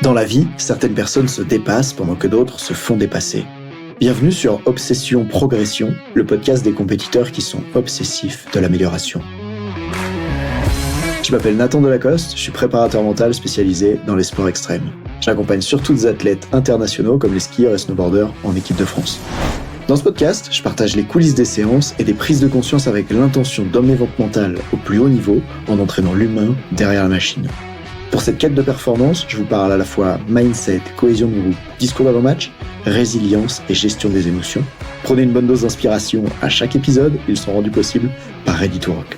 Dans la vie, certaines personnes se dépassent pendant que d'autres se font dépasser. Bienvenue sur Obsession Progression, le podcast des compétiteurs qui sont obsessifs de l'amélioration. Je m'appelle Nathan Delacoste, je suis préparateur mental spécialisé dans les sports extrêmes. J'accompagne surtout des athlètes internationaux comme les skieurs et snowboarders en équipe de France. Dans ce podcast, je partage les coulisses des séances et des prises de conscience avec l'intention d'emmener votre mental au plus haut niveau en entraînant l'humain derrière la machine. Pour cette quête de performance, je vous parle à la fois mindset, cohésion de groupe, discours d'avant-match, résilience et gestion des émotions. Prenez une bonne dose d'inspiration à chaque épisode, ils sont rendus possibles par Ready to Rock.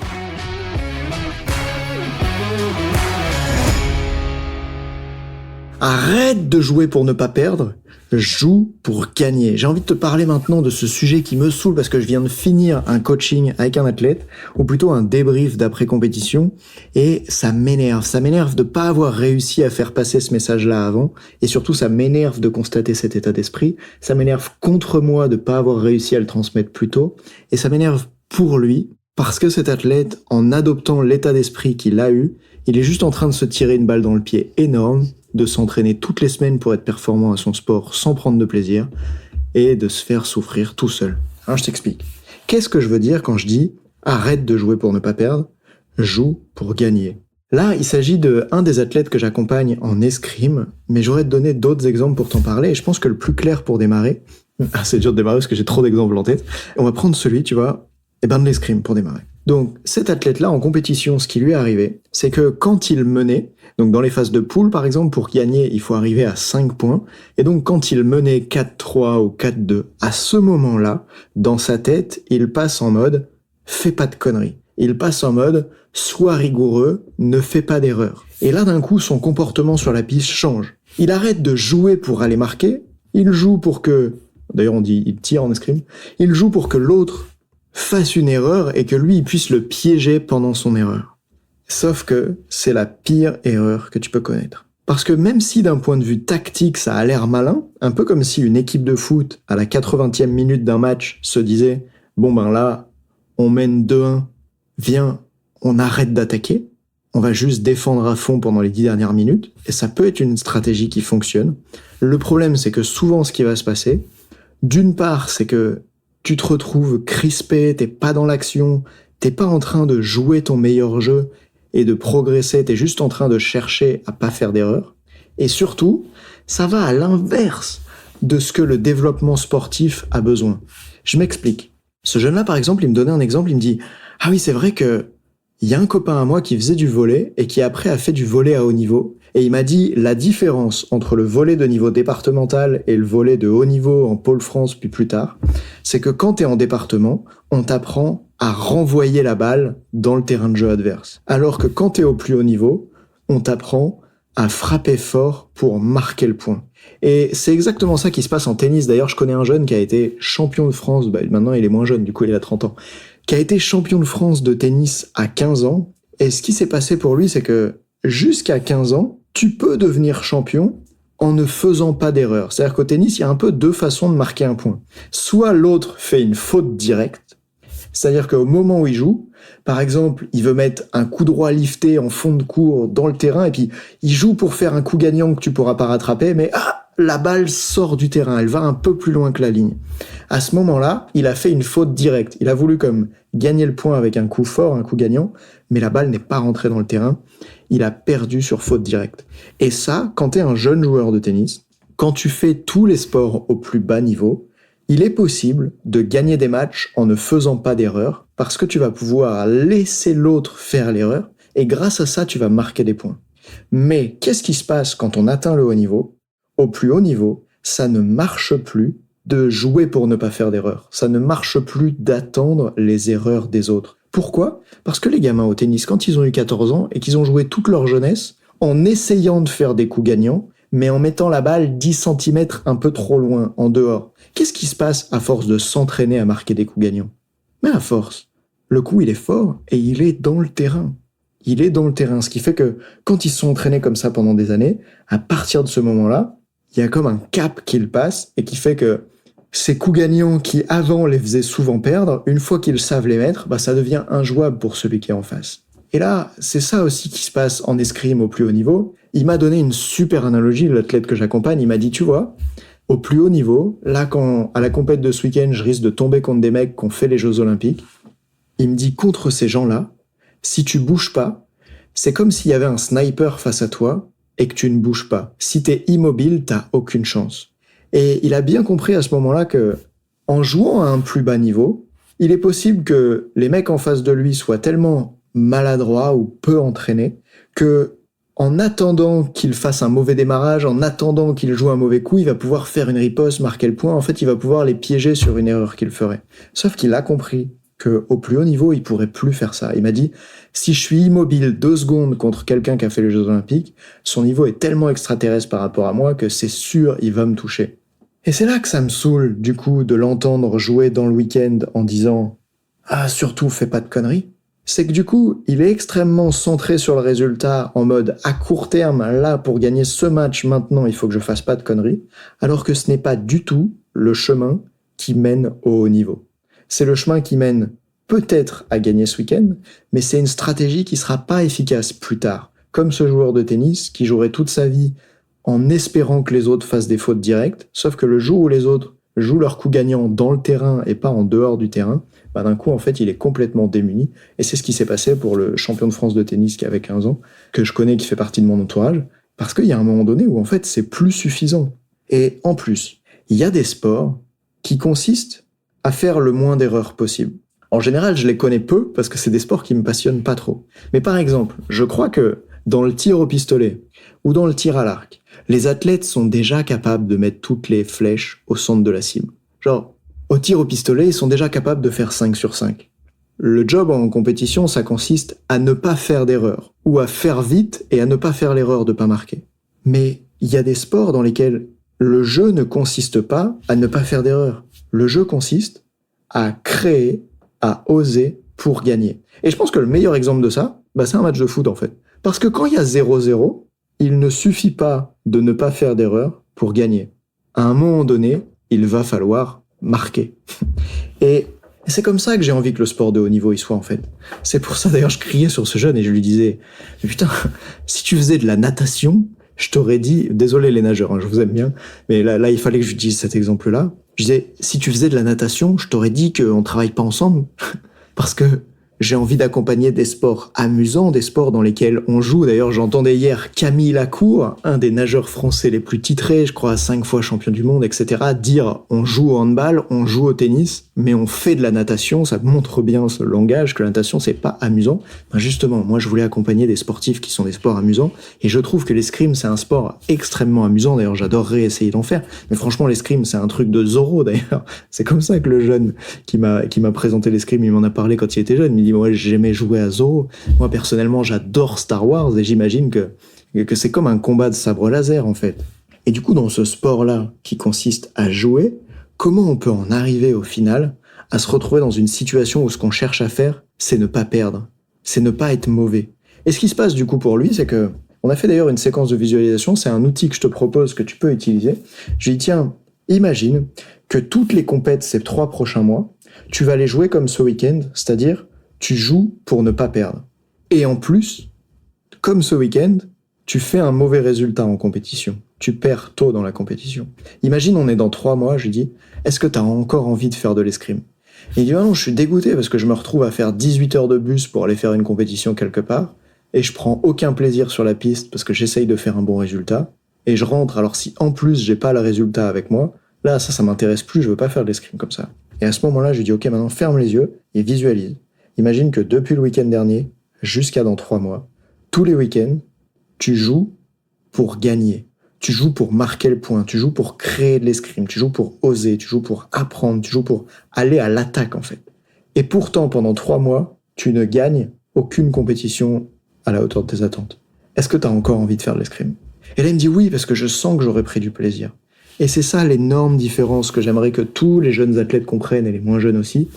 Arrête de jouer pour ne pas perdre, joue pour gagner. J'ai envie de te parler maintenant de ce sujet qui me saoule parce que je viens de finir un coaching avec un athlète, ou plutôt un débrief d'après-compétition, et ça m'énerve. Ça m'énerve de pas avoir réussi à faire passer ce message-là avant, et surtout ça m'énerve de constater cet état d'esprit. Ça m'énerve contre moi de pas avoir réussi à le transmettre plus tôt, et ça m'énerve pour lui, parce que cet athlète, en adoptant l'état d'esprit qu'il a eu, il est juste en train de se tirer une balle dans le pied énorme, de s'entraîner toutes les semaines pour être performant à son sport sans prendre de plaisir et de se faire souffrir tout seul. Alors je t'explique. Qu'est-ce que je veux dire quand je dis « arrête de jouer pour ne pas perdre, joue pour gagner ». Là, il s'agit de un des athlètes que j'accompagne en escrime, mais j'aurais te donné d'autres exemples pour t'en parler et je pense que le plus clair pour démarrer, c'est dur de démarrer parce que j'ai trop d'exemples en tête, on va prendre celui, tu vois, de l'escrime pour démarrer. Donc, cet athlète-là, en compétition, ce qui lui est arrivé, c'est que quand il menait, donc dans les phases de poule, par exemple, pour gagner, il faut arriver à 5 points, et donc quand il menait 4-3 ou 4-2, à ce moment-là, dans sa tête, il passe en mode « fais pas de conneries ». Il passe en mode « sois rigoureux, ne fais pas d'erreur ». Et là, d'un coup, son comportement sur la piste change. Il arrête de jouer pour aller marquer, il joue pour que, d'ailleurs on dit il tire en escrime, il joue pour que l'autre fasse une erreur et que lui, il puisse le piéger pendant son erreur. Sauf que c'est la pire erreur que tu peux connaître. Parce que même si d'un point de vue tactique, ça a l'air malin, un peu comme si une équipe de foot, à la 80e minute d'un match, se disait « Bon ben là, on mène 2-1, viens, on arrête d'attaquer, on va juste défendre à fond pendant les 10 dernières minutes. » Et ça peut être une stratégie qui fonctionne. Le problème, c'est que souvent, ce qui va se passer, d'une part, c'est que tu te retrouves crispé, t'es pas dans l'action, t'es pas en train de jouer ton meilleur jeu et de progresser, t'es juste en train de chercher à pas faire d'erreur. Et surtout, ça va à l'inverse de ce que le développement sportif a besoin. Je m'explique. Ce jeune-là, par exemple, il me donnait un exemple, il me dit « Ah oui, c'est vrai que il y a un copain à moi qui faisait du volley et qui après a fait du volley à haut niveau. Et il m'a dit la différence entre le volley de niveau départemental et le volley de haut niveau en pôle France puis plus tard, c'est que quand t'es en département, on t'apprend à renvoyer la balle dans le terrain de jeu adverse. Alors que quand t'es au plus haut niveau, on t'apprend à frapper fort pour marquer le point. Et c'est exactement ça qui se passe en tennis. D'ailleurs, je connais un jeune qui a été champion de France, maintenant il est moins jeune, du coup il a 30 ans, qui a été champion de France de tennis à 15 ans. Et ce qui s'est passé pour lui, c'est que jusqu'à 15 ans, tu peux devenir champion en ne faisant pas d'erreur. C'est-à-dire qu'au tennis, il y a un peu deux façons de marquer un point. Soit l'autre fait une faute directe, c'est-à-dire qu'au moment où il joue, par exemple, il veut mettre un coup droit lifté en fond de court dans le terrain, et puis il joue pour faire un coup gagnant que tu pourras pas rattraper, mais la balle sort du terrain, elle va un peu plus loin que la ligne. À ce moment-là, il a fait une faute directe. Il a voulu comme gagner le point avec un coup fort, un coup gagnant, mais la balle n'est pas rentrée dans le terrain. Il a perdu sur faute directe. Et ça, quand t'es un jeune joueur de tennis, quand tu fais tous les sports au plus bas niveau, il est possible de gagner des matchs en ne faisant pas d'erreur, parce que tu vas pouvoir laisser l'autre faire l'erreur, et grâce à ça, tu vas marquer des points. Mais qu'est-ce qui se passe quand on atteint le haut niveau ? Au plus haut niveau, ça ne marche plus de jouer pour ne pas faire d'erreur. Ça ne marche plus d'attendre les erreurs des autres. Pourquoi ? Parce que les gamins au tennis, quand ils ont eu 14 ans et qu'ils ont joué toute leur jeunesse, en essayant de faire des coups gagnants, mais en mettant la balle 10 cm un peu trop loin, en dehors, qu'est-ce qui se passe à force de s'entraîner à marquer des coups gagnants ? Mais à force, le coup il est fort et il est dans le terrain. Il est dans le terrain, ce qui fait que quand ils se sont entraînés comme ça pendant des années, à partir de ce moment-là, il y a comme un cap qu'ils passent et qui fait que ces coups gagnants qui avant les faisaient souvent perdre, une fois qu'ils savent les mettre, ça devient injouable pour celui qui est en face. Et là, c'est ça aussi qui se passe en escrime au plus haut niveau. Il m'a donné une super analogie, l'athlète que j'accompagne. Il m'a dit, tu vois, au plus haut niveau, là, quand à la compète de ce week-end, je risque de tomber contre des mecs qui ont fait les Jeux Olympiques, il me dit, contre ces gens-là, si tu bouges pas, c'est comme s'il y avait un sniper face à toi et que tu ne bouges pas. Si t'es immobile, t'as aucune chance. Et il a bien compris à ce moment-là que, en jouant à un plus bas niveau, il est possible que les mecs en face de lui soient tellement maladroits ou peu entraînés que, en attendant qu'il fasse un mauvais démarrage, en attendant qu'il joue un mauvais coup, il va pouvoir faire une riposte, marquer le point. En fait, il va pouvoir les piéger sur une erreur qu'il ferait. Sauf qu'il a compris que au plus haut niveau, il pourrait plus faire ça. Il m'a dit, si je suis immobile 2 secondes contre quelqu'un qui a fait les Jeux Olympiques, son niveau est tellement extraterrestre par rapport à moi que c'est sûr, il va me toucher. Et c'est là que ça me saoule, du coup, de l'entendre jouer dans le week-end en disant « Ah, surtout, fais pas de conneries ». C'est que du coup, il est extrêmement centré sur le résultat en mode à court terme, là, pour gagner ce match maintenant, il faut que je fasse pas de conneries, alors que ce n'est pas du tout le chemin qui mène au haut niveau. C'est le chemin qui mène peut-être à gagner ce week-end, mais c'est une stratégie qui sera pas efficace plus tard. Comme ce joueur de tennis qui jouerait toute sa vie en espérant que les autres fassent des fautes directes, sauf que le jour où les autres jouent leur coup gagnant dans le terrain et pas en dehors du terrain, bah d'un coup, en fait, il est complètement démuni. Et c'est ce qui s'est passé pour le champion de France de tennis qui avait 15 ans, que je connais, qui fait partie de mon entourage, parce qu'il y a un moment donné où, en fait, c'est plus suffisant. Et en plus, il y a des sports qui consistent à faire le moins d'erreurs possible. En général, je les connais peu parce que c'est des sports qui me passionnent pas trop. Mais par exemple, je crois que dans le tir au pistolet ou dans le tir à l'arc, les athlètes sont déjà capables de mettre toutes les flèches au centre de la cible. Genre, au tir au pistolet, ils sont déjà capables de faire 5 sur 5. Le job en compétition, ça consiste à ne pas faire d'erreur, ou à faire vite et à ne pas faire l'erreur de pas marquer. Mais il y a des sports dans lesquels le jeu ne consiste pas à ne pas faire d'erreur. Le jeu consiste à créer, à oser pour gagner. Et je pense que le meilleur exemple de ça, c'est un match de foot en fait. Parce que quand il y a 0-0, il ne suffit pas de ne pas faire d'erreur pour gagner. À un moment donné, il va falloir marquer. Et c'est comme ça que j'ai envie que le sport de haut niveau y soit en fait. C'est pour ça d'ailleurs je criais sur ce jeune et je lui disais « Putain, si tu faisais de la natation, je t'aurais dit... » Désolé les nageurs, je vous aime bien, mais là il fallait que j'utilise cet exemple-là. Je disais « Si tu faisais de la natation, je t'aurais dit qu'on travaille pas ensemble. » Parce que j'ai envie d'accompagner des sports amusants, des sports dans lesquels on joue. D'ailleurs, j'entendais hier Camille Lacour, un des nageurs français les plus titrés, je crois 5 fois champion du monde, etc., dire on joue au handball, on joue au tennis, mais on fait de la natation. Ça montre bien ce langage que la natation, c'est pas amusant. Justement, moi, je voulais accompagner des sportifs qui sont des sports amusants, et je trouve que l'escrime, c'est un sport extrêmement amusant. D'ailleurs, j'adorerais essayer d'en faire. Mais franchement, l'escrime, c'est un truc de Zorro, d'ailleurs. C'est comme ça que le jeune qui m'a présenté l'escrime, il m'en a parlé quand il était jeune. Il dit, moi, j'aimais jouer à Zorro. Moi, personnellement, j'adore Star Wars et j'imagine que c'est comme un combat de sabre laser, en fait. Et du coup, dans ce sport-là, qui consiste à jouer, comment on peut en arriver au final à se retrouver dans une situation où ce qu'on cherche à faire, c'est ne pas perdre, c'est ne pas être mauvais. Et ce qui se passe du coup pour lui, c'est que on a fait d'ailleurs une séquence de visualisation, c'est un outil que je te propose que tu peux utiliser. Je lui dis, tiens, imagine que toutes les compètes ces 3 prochains mois, tu vas les jouer comme ce week-end, c'est-à-dire tu joues pour ne pas perdre. Et en plus, comme ce week-end, tu fais un mauvais résultat en compétition. Tu perds tôt dans la compétition. Imagine, on est dans 3 mois, je lui dis, est-ce que tu as encore envie de faire de l'escrime ? Et il dit, ah non, je suis dégoûté parce que je me retrouve à faire 18 heures de bus pour aller faire une compétition quelque part, et je prends aucun plaisir sur la piste parce que j'essaye de faire un bon résultat, et je rentre, alors si en plus j'ai pas le résultat avec moi, là, ça m'intéresse plus, je veux pas faire de l'escrime comme ça. Et à ce moment-là, je lui dis, ok, maintenant ferme les yeux et visualise. Imagine que depuis le week-end dernier, jusqu'à dans 3 mois, tous les week-ends, tu joues pour gagner. Tu joues pour marquer le point, tu joues pour créer de l'escrime, tu joues pour oser, tu joues pour apprendre, tu joues pour aller à l'attaque en fait. Et pourtant, pendant 3 mois, tu ne gagnes aucune compétition à la hauteur de tes attentes. Est-ce que tu as encore envie de faire de l'escrime ? Et là, il me dit oui, parce que je sens que j'aurais pris du plaisir. Et c'est ça l'énorme différence que j'aimerais que tous les jeunes athlètes comprennent, et les moins jeunes aussi,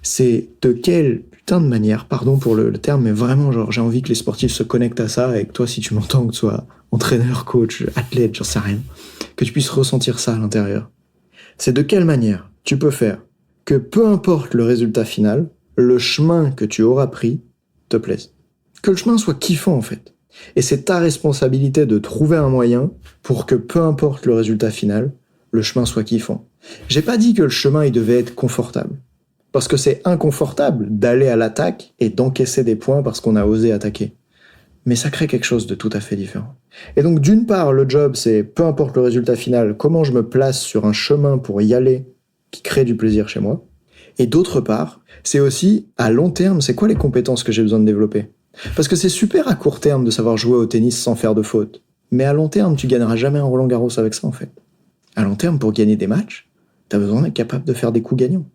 c'est de quelle putain de manière, pardon pour le terme, mais vraiment, genre, j'ai envie que les sportifs se connectent à ça, et que toi, si tu m'entends, que tu sois entraîneur, coach, athlète, j'en sais rien, que tu puisses ressentir ça à l'intérieur. C'est de quelle manière tu peux faire que peu importe le résultat final, le chemin que tu auras pris te plaise. Que le chemin soit kiffant, en fait. Et c'est ta responsabilité de trouver un moyen pour que peu importe le résultat final, le chemin soit kiffant. J'ai pas dit que le chemin il devait être confortable. Parce que c'est inconfortable d'aller à l'attaque et d'encaisser des points parce qu'on a osé attaquer. Mais ça crée quelque chose de tout à fait différent. Et donc d'une part, le job c'est peu importe le résultat final, comment je me place sur un chemin pour y aller qui crée du plaisir chez moi. Et d'autre part, c'est aussi à long terme, c'est quoi les compétences que j'ai besoin de développer. Parce que c'est super à court terme de savoir jouer au tennis sans faire de faute. Mais à long terme, tu gagneras jamais un Roland-Garros avec ça en fait. À long terme, pour gagner des matchs, t'as besoin d'être capable de faire des coups gagnants.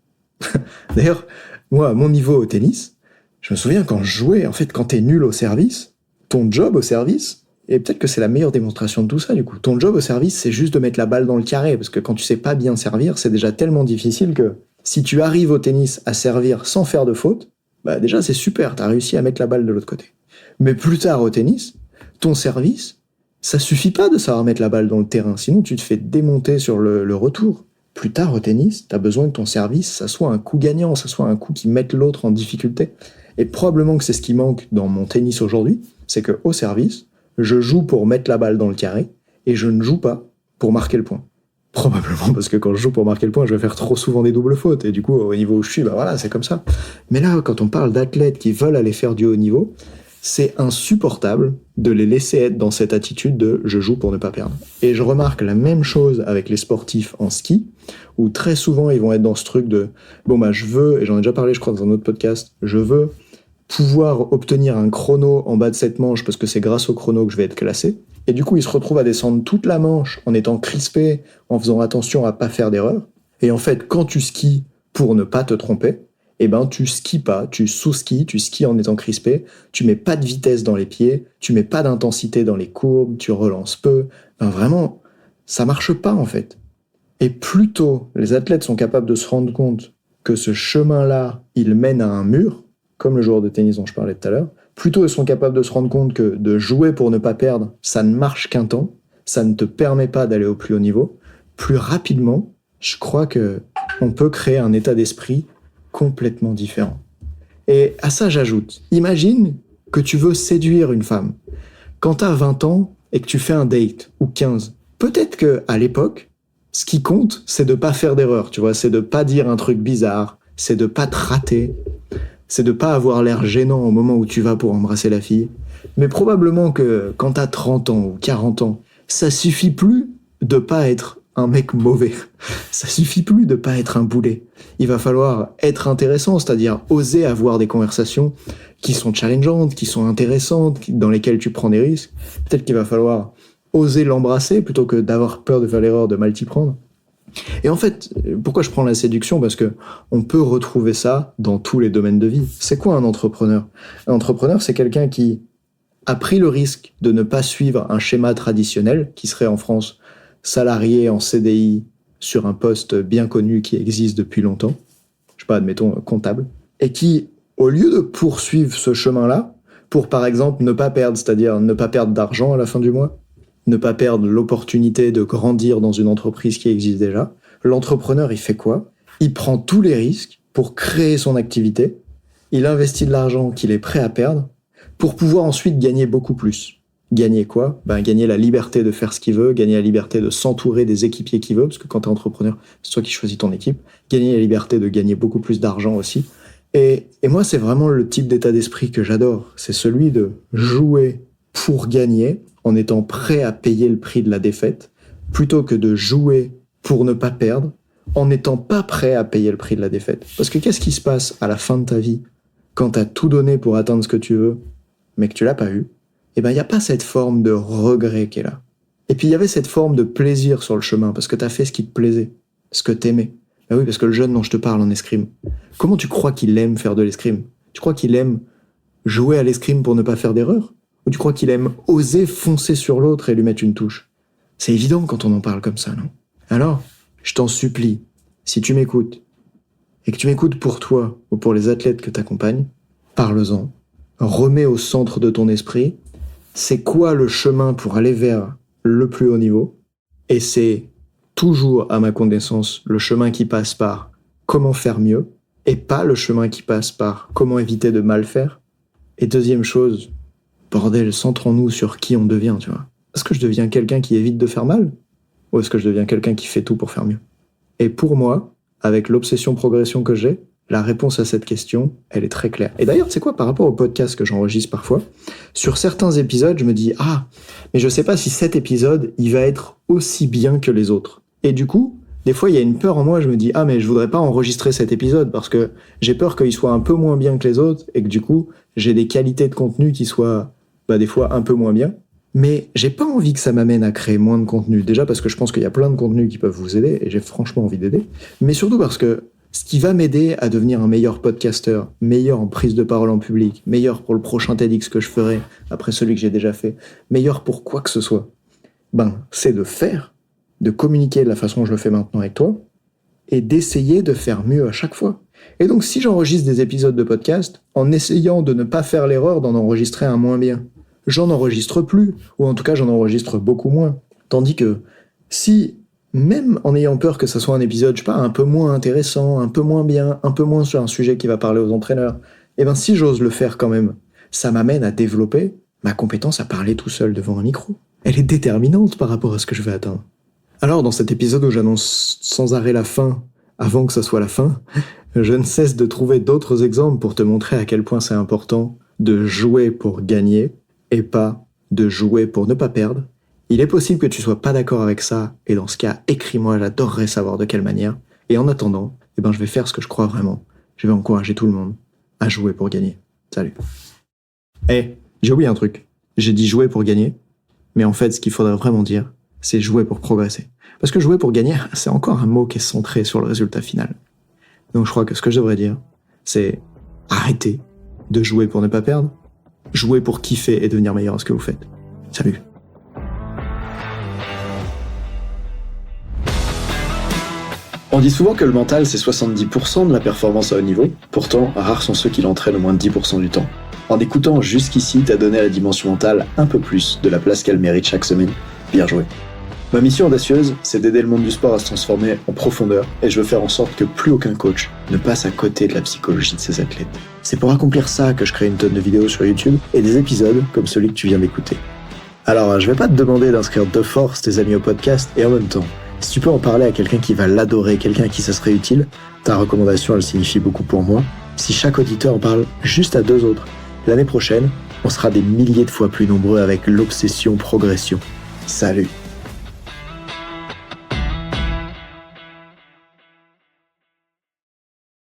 D'ailleurs, moi, à mon niveau au tennis, je me souviens quand je jouais, en fait, quand t'es nul au service, ton job au service, et peut-être que c'est la meilleure démonstration de tout ça du coup, ton job au service, c'est juste de mettre la balle dans le carré, parce que quand tu sais pas bien servir, c'est déjà tellement difficile que si tu arrives au tennis à servir sans faire de faute, bah déjà c'est super, t'as réussi à mettre la balle de l'autre côté. Mais plus tard au tennis, ton service, ça suffit pas de savoir mettre la balle dans le terrain, sinon tu te fais démonter sur le retour. Plus tard au tennis, t'as besoin que ton service, ça soit un coup gagnant, ça soit un coup qui mette l'autre en difficulté. Et probablement que c'est ce qui manque dans mon tennis aujourd'hui, c'est que au service, je joue pour mettre la balle dans le carré et je ne joue pas pour marquer le point. Probablement parce que quand je joue pour marquer le point, je vais faire trop souvent des doubles fautes et du coup au niveau où je suis, bah voilà, c'est comme ça. Mais là, quand on parle d'athlètes qui veulent aller faire du haut niveau, c'est insupportable de les laisser être dans cette attitude de je joue pour ne pas perdre. Et je remarque la même chose avec les sportifs en ski, où très souvent ils vont être dans ce truc de bon bah je veux, et j'en ai déjà parlé je crois dans un autre podcast, je veux pouvoir obtenir un chrono en bas de cette manche parce que c'est grâce au chrono que je vais être classé. Et du coup ils se retrouvent à descendre toute la manche en étant crispés, en faisant attention à pas faire d'erreur. Et en fait quand tu skis pour ne pas te tromper, eh ben tu skis pas, tu sous-skis, tu skis en étant crispé, tu mets pas de vitesse dans les pieds, tu mets pas d'intensité dans les courbes, tu relances peu. Enfin, vraiment, ça marche pas en fait. Et plus tôt les athlètes sont capables de se rendre compte que ce chemin-là, il mène à un mur, comme le joueur de tennis dont je parlais tout à l'heure, plus tôt ils sont capables de se rendre compte que de jouer pour ne pas perdre, ça ne marche qu'un temps, ça ne te permet pas d'aller au plus haut niveau, plus rapidement, je crois que on peut créer un état d'esprit complètement différent. Et à ça j'ajoute, imagine que tu veux séduire une femme. Quand t'as 20 ans et que tu fais un date, ou 15, peut-être que à l'époque, ce qui compte, c'est de pas faire d'erreur, tu vois, c'est de pas dire un truc bizarre, c'est de pas te rater, c'est de pas avoir l'air gênant au moment où tu vas pour embrasser la fille. Mais probablement que quand t'as 30 ans ou 40 ans, ça suffit plus de pas être un mec mauvais. Ça suffit plus de pas être un boulet. Il va falloir être intéressant, c'est-à-dire oser avoir des conversations qui sont challengeantes, qui sont intéressantes, dans lesquelles tu prends des risques. Peut-être qu'il va falloir oser l'embrasser plutôt que d'avoir peur de faire l'erreur de mal t'y prendre. Et en fait, pourquoi je prends la séduction ? Parce que on peut retrouver ça dans tous les domaines de vie. C'est quoi un entrepreneur ? Un entrepreneur, c'est quelqu'un qui a pris le risque de ne pas suivre un schéma traditionnel, qui serait en France salarié en CDI sur un poste bien connu qui existe depuis longtemps, je sais pas, admettons comptable, et qui, au lieu de poursuivre ce chemin-là, pour par exemple ne pas perdre, c'est-à-dire ne pas perdre d'argent à la fin du mois, ne pas perdre l'opportunité de grandir dans une entreprise qui existe déjà, l'entrepreneur, il fait quoi ? Il prend tous les risques pour créer son activité, il investit de l'argent qu'il est prêt à perdre pour pouvoir ensuite gagner beaucoup plus. Gagner quoi ? Gagner la liberté de faire ce qu'il veut, gagner la liberté de s'entourer des équipiers qu'il veut, parce que quand t'es entrepreneur, c'est toi qui choisis ton équipe, gagner la liberté de gagner beaucoup plus d'argent aussi. Et moi, c'est vraiment le type d'état d'esprit que j'adore. C'est celui de jouer pour gagner, en étant prêt à payer le prix de la défaite, plutôt que de jouer pour ne pas perdre, en n'étant pas prêt à payer le prix de la défaite. Parce que qu'est-ce qui se passe à la fin de ta vie, quand t'as tout donné pour atteindre ce que tu veux, mais que tu l'as pas eu ? Il n'y a pas cette forme de regret qui est là. Et puis il y avait cette forme de plaisir sur le chemin, parce que t'as fait ce qui te plaisait, ce que t'aimais. Ben oui, parce que le jeune dont je te parle en escrime, comment tu crois qu'il aime faire de l'escrime ? Tu crois qu'il aime jouer à l'escrime pour ne pas faire d'erreur ? Ou tu crois qu'il aime oser foncer sur l'autre et lui mettre une touche ? C'est évident quand on en parle comme ça, non ? Alors, je t'en supplie, si tu m'écoutes, et que tu m'écoutes pour toi ou pour les athlètes que t'accompagnes, parle-en, remets au centre de ton esprit c'est quoi le chemin pour aller vers le plus haut niveau, et c'est toujours, à ma connaissance, le chemin qui passe par comment faire mieux, et pas le chemin qui passe par comment éviter de mal faire. Et deuxième chose, bordel, centrons-nous sur qui on devient, tu vois. Est-ce que je deviens quelqu'un qui évite de faire mal? Ou est-ce que je deviens quelqu'un qui fait tout pour faire mieux? Et pour moi, avec l'obsession progression que j'ai, la réponse à cette question, elle est très claire. Et d'ailleurs, tu sais quoi, par rapport au podcast que j'enregistre parfois, sur certains épisodes, je me dis, mais je sais pas si cet épisode, il va être aussi bien que les autres. Et du coup, des fois, il y a une peur en moi, je me dis, mais je voudrais pas enregistrer cet épisode parce que j'ai peur qu'il soit un peu moins bien que les autres et que du coup, j'ai des qualités de contenu qui soient, des fois, un peu moins bien. Mais j'ai pas envie que ça m'amène à créer moins de contenu. Déjà parce que je pense qu'il y a plein de contenus qui peuvent vous aider et j'ai franchement envie d'aider. Mais surtout parce que ce qui va m'aider à devenir un meilleur podcasteur, meilleur en prise de parole en public, meilleur pour le prochain TEDx que je ferai après celui que j'ai déjà fait, meilleur pour quoi que ce soit, c'est de communiquer de la façon que je le fais maintenant avec toi et d'essayer de faire mieux à chaque fois. Et donc si j'enregistre des épisodes de podcast en essayant de ne pas faire l'erreur d'en enregistrer un moins bien, j'en enregistre plus, ou en tout cas j'en enregistre beaucoup moins. Tandis que si, même en ayant peur que ça soit un épisode, je sais pas, un peu moins intéressant, un peu moins bien, un peu moins sur un sujet qui va parler aux entraîneurs, si j'ose le faire quand même, ça m'amène à développer ma compétence à parler tout seul devant un micro. Elle est déterminante par rapport à ce que je vais atteindre. Alors dans cet épisode où j'annonce sans arrêt la fin, avant que ça soit la fin, je ne cesse de trouver d'autres exemples pour te montrer à quel point c'est important de jouer pour gagner et pas de jouer pour ne pas perdre. Il est possible que tu sois pas d'accord avec ça, et dans ce cas, écris-moi, j'adorerais savoir de quelle manière. Et en attendant, je vais faire ce que je crois vraiment. Je vais encourager tout le monde à jouer pour gagner. Salut. J'ai oublié un truc. J'ai dit jouer pour gagner, mais en fait, ce qu'il faudrait vraiment dire, c'est jouer pour progresser. Parce que jouer pour gagner, c'est encore un mot qui est centré sur le résultat final. Donc je crois que ce que je devrais dire, c'est arrêter de jouer pour ne pas perdre, jouer pour kiffer et devenir meilleur à ce que vous faites. Salut. On dit souvent que le mental, c'est 70% de la performance à haut niveau. Pourtant, rares sont ceux qui l'entraînent au moins de 10% du temps. En écoutant jusqu'ici, t'as donné à la dimension mentale un peu plus de la place qu'elle mérite chaque semaine. Bien joué. Ma mission audacieuse, c'est d'aider le monde du sport à se transformer en profondeur, et je veux faire en sorte que plus aucun coach ne passe à côté de la psychologie de ses athlètes. C'est pour accomplir ça que je crée une tonne de vidéos sur YouTube et des épisodes comme celui que tu viens d'écouter. Alors, je vais pas te demander d'inscrire de force tes amis au podcast, et en même temps, si tu peux en parler à quelqu'un qui va l'adorer, quelqu'un à qui ça serait utile, ta recommandation, elle signifie beaucoup pour moi. Si chaque auditeur en parle juste à 2 autres, l'année prochaine, on sera des milliers de fois plus nombreux avec l'obsession progression. Salut!